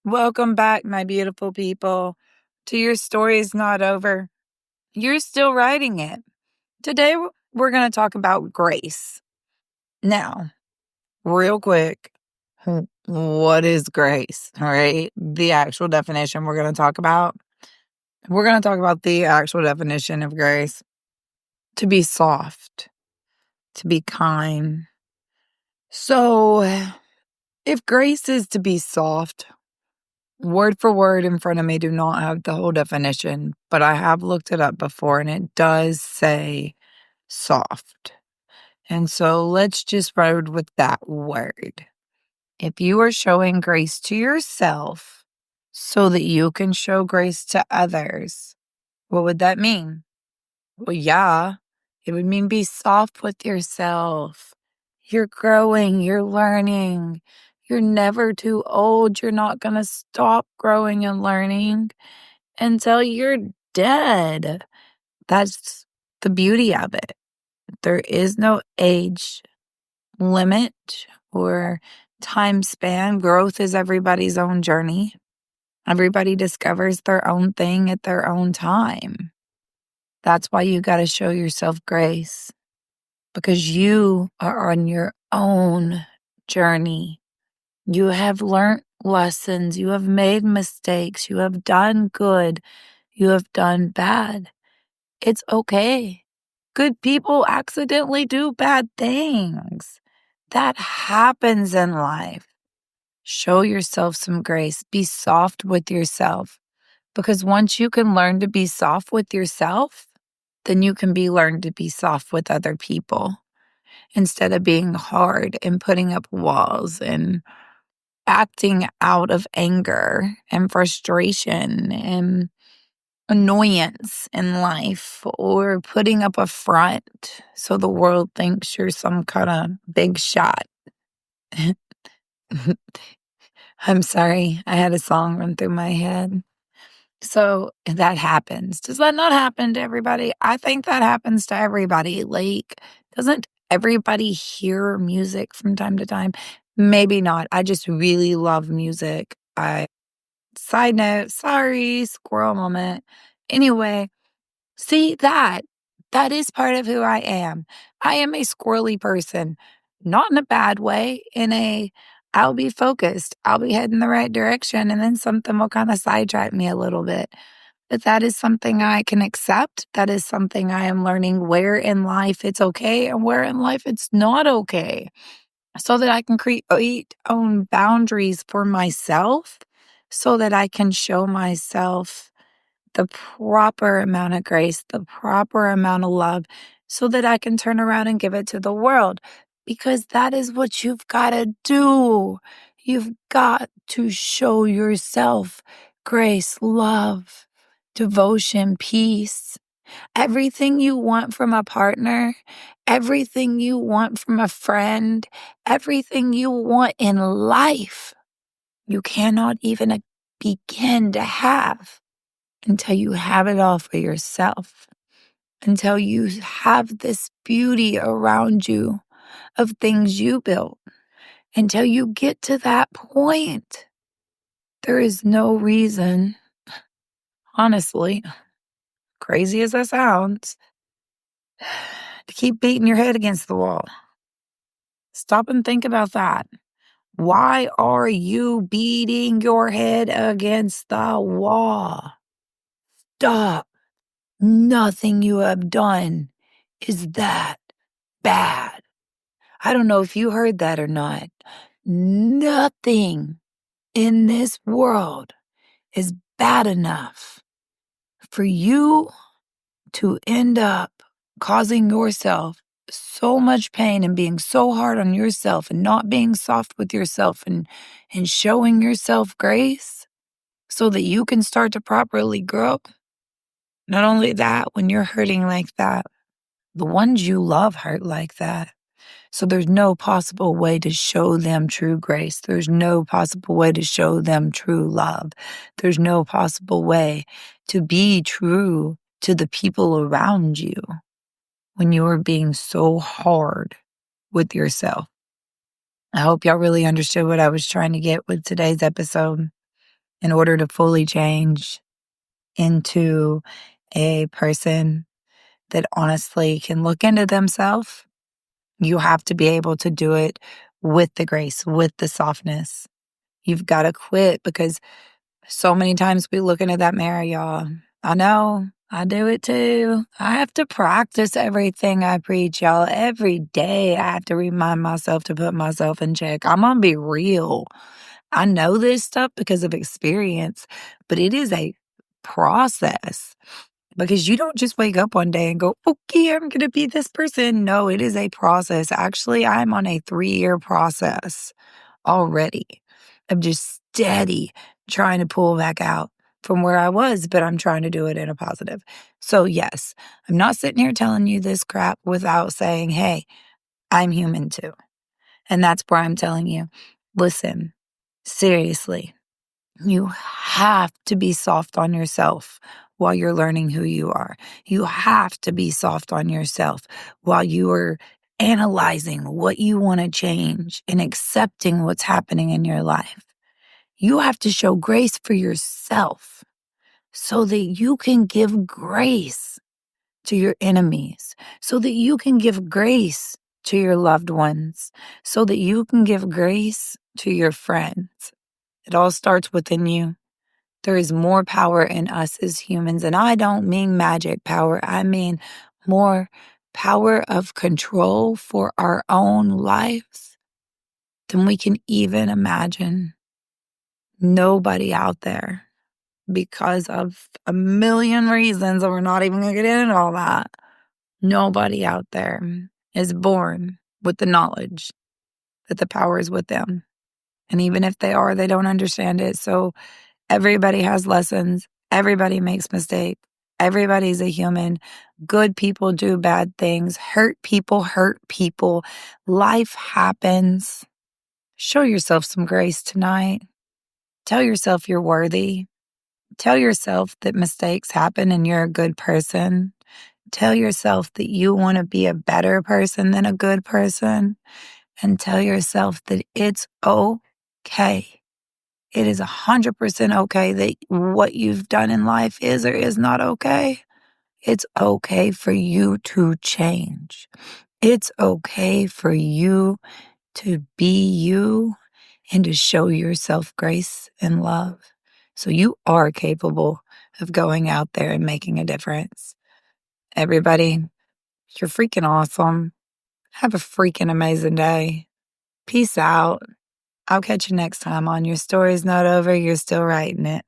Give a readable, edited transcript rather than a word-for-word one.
Welcome back, my beautiful people, to Your Story is Not Over. You're still writing it. Today, we're going to talk about grace. Now, real quick, what is grace? All right. The actual definition we're going to talk about. We're going to talk about the actual definition of grace: to be soft, to be kind. So, if grace is to be soft, word for word in front of me, do not have the whole definition, but I have looked it up before and it does say soft. And so let's just ride with that word. If you are showing grace to yourself so that you can show grace to others, what would that mean? Well, yeah, it would mean be soft with yourself. You're growing, you're learning. You're never too old. You're not going to stop growing and learning until you're dead. That's the beauty of it. There is no age limit or time span. Growth is everybody's own journey. Everybody discovers their own thing at their own time. That's why you got to show yourself grace, because you are on your own journey. You have learned lessons. You have made mistakes. You have done good. You have done bad. It's okay. Good people accidentally do bad things. That happens in life. Show yourself some grace. Be soft with yourself. Because once you can learn to be soft with yourself, then you can learn to be soft with other people instead of being hard and putting up walls and acting out of anger and frustration and annoyance in life, or putting up a front so the world thinks you're some kind of big shot. I'm sorry, I had a song run through my head. So that happens. Does that not happen to everybody? I think that happens to everybody. Like, doesn't everybody hear music from time to time? Maybe not. I just really love music. Side note, sorry, squirrel moment. Anyway, see that is part of who I am. I am a squirrely person, not in a bad way, I'll be focused. I'll be heading the right direction, and then something will kind of sidetrack me a little bit. But that is something I can accept. That is something I am learning where in life it's okay and where in life it's not okay, so that I can create own boundaries for myself, so that I can show myself the proper amount of grace, the proper amount of love, so that I can turn around and give it to the world. Because that is what you've got to do. You've got to show yourself grace, love, devotion, peace. Everything you want from a partner, everything you want from a friend, everything you want in life, you cannot even begin to have until you have it all for yourself, until you have this beauty around you of things you built. Until you get to that point, there is no reason, honestly, crazy as that sounds, to keep beating your head against the wall. Stop and think about that. Why are you beating your head against the wall? Stop. Nothing you have done is that bad. I don't know if you heard that or not. Nothing in this world is bad enough for you to end up causing yourself so much pain and being so hard on yourself and not being soft with yourself and showing yourself grace so that you can start to properly grow. Not only that, when you're hurting like that, the ones you love hurt like that. So there's no possible way to show them true grace. There's no possible way to show them true love. There's no possible way to be true to the people around you when you are being so hard with yourself. I hope y'all really understood what I was trying to get with today's episode. in order to fully change into a person that honestly can look into themselves, you have to be able to do it with the grace, with the softness. You've got to quit because so many times we look into that mirror, y'all. I know, I do it too. I have to practice everything I preach, y'all. Every day I have to remind myself to put myself in check. I'm going to be real. I know this stuff because of experience, but it is a process because you don't just wake up one day and go, okay, I'm going to be this person. No, it is a process. Actually, I'm on a 3-year process already. I'm just steady trying to pull back out from where I was, but I'm trying to do it in a positive. So, yes, I'm not sitting here telling you this crap without saying, hey, I'm human too. And that's where I'm telling you, listen, seriously, you have to be soft on yourself while you're learning who you are. You have to be soft on yourself while you are analyzing what you want to change and accepting what's happening in your life. You have to show grace for yourself so that you can give grace to your enemies, so that you can give grace to your loved ones, so that you can give grace to your friends. It all starts within you. There is more power in us as humans, and I don't mean magic power. I mean more power of control for our own lives than we can even imagine. Nobody out there, because of a million reasons, and we're not even going to get into all that, nobody out there is born with the knowledge that the power is with them. And even if they are, they don't understand it. So everybody has lessons. Everybody makes mistakes. Everybody's a human. Good people do bad things. Hurt people hurt people. Life happens. Show yourself some grace tonight. Tell yourself you're worthy. Tell yourself that mistakes happen and you're a good person. Tell yourself that you want to be a better person than a good person. And tell yourself that it's okay. It is 100% okay that what you've done in life is or is not okay. It's okay for you to change. It's okay for you to be you and to show yourself grace and love. So you are capable of going out there and making a difference. Everybody, you're freaking awesome. Have a freaking amazing day. Peace out. I'll catch you next time on Your Story's Not Over, You're Still Writing It.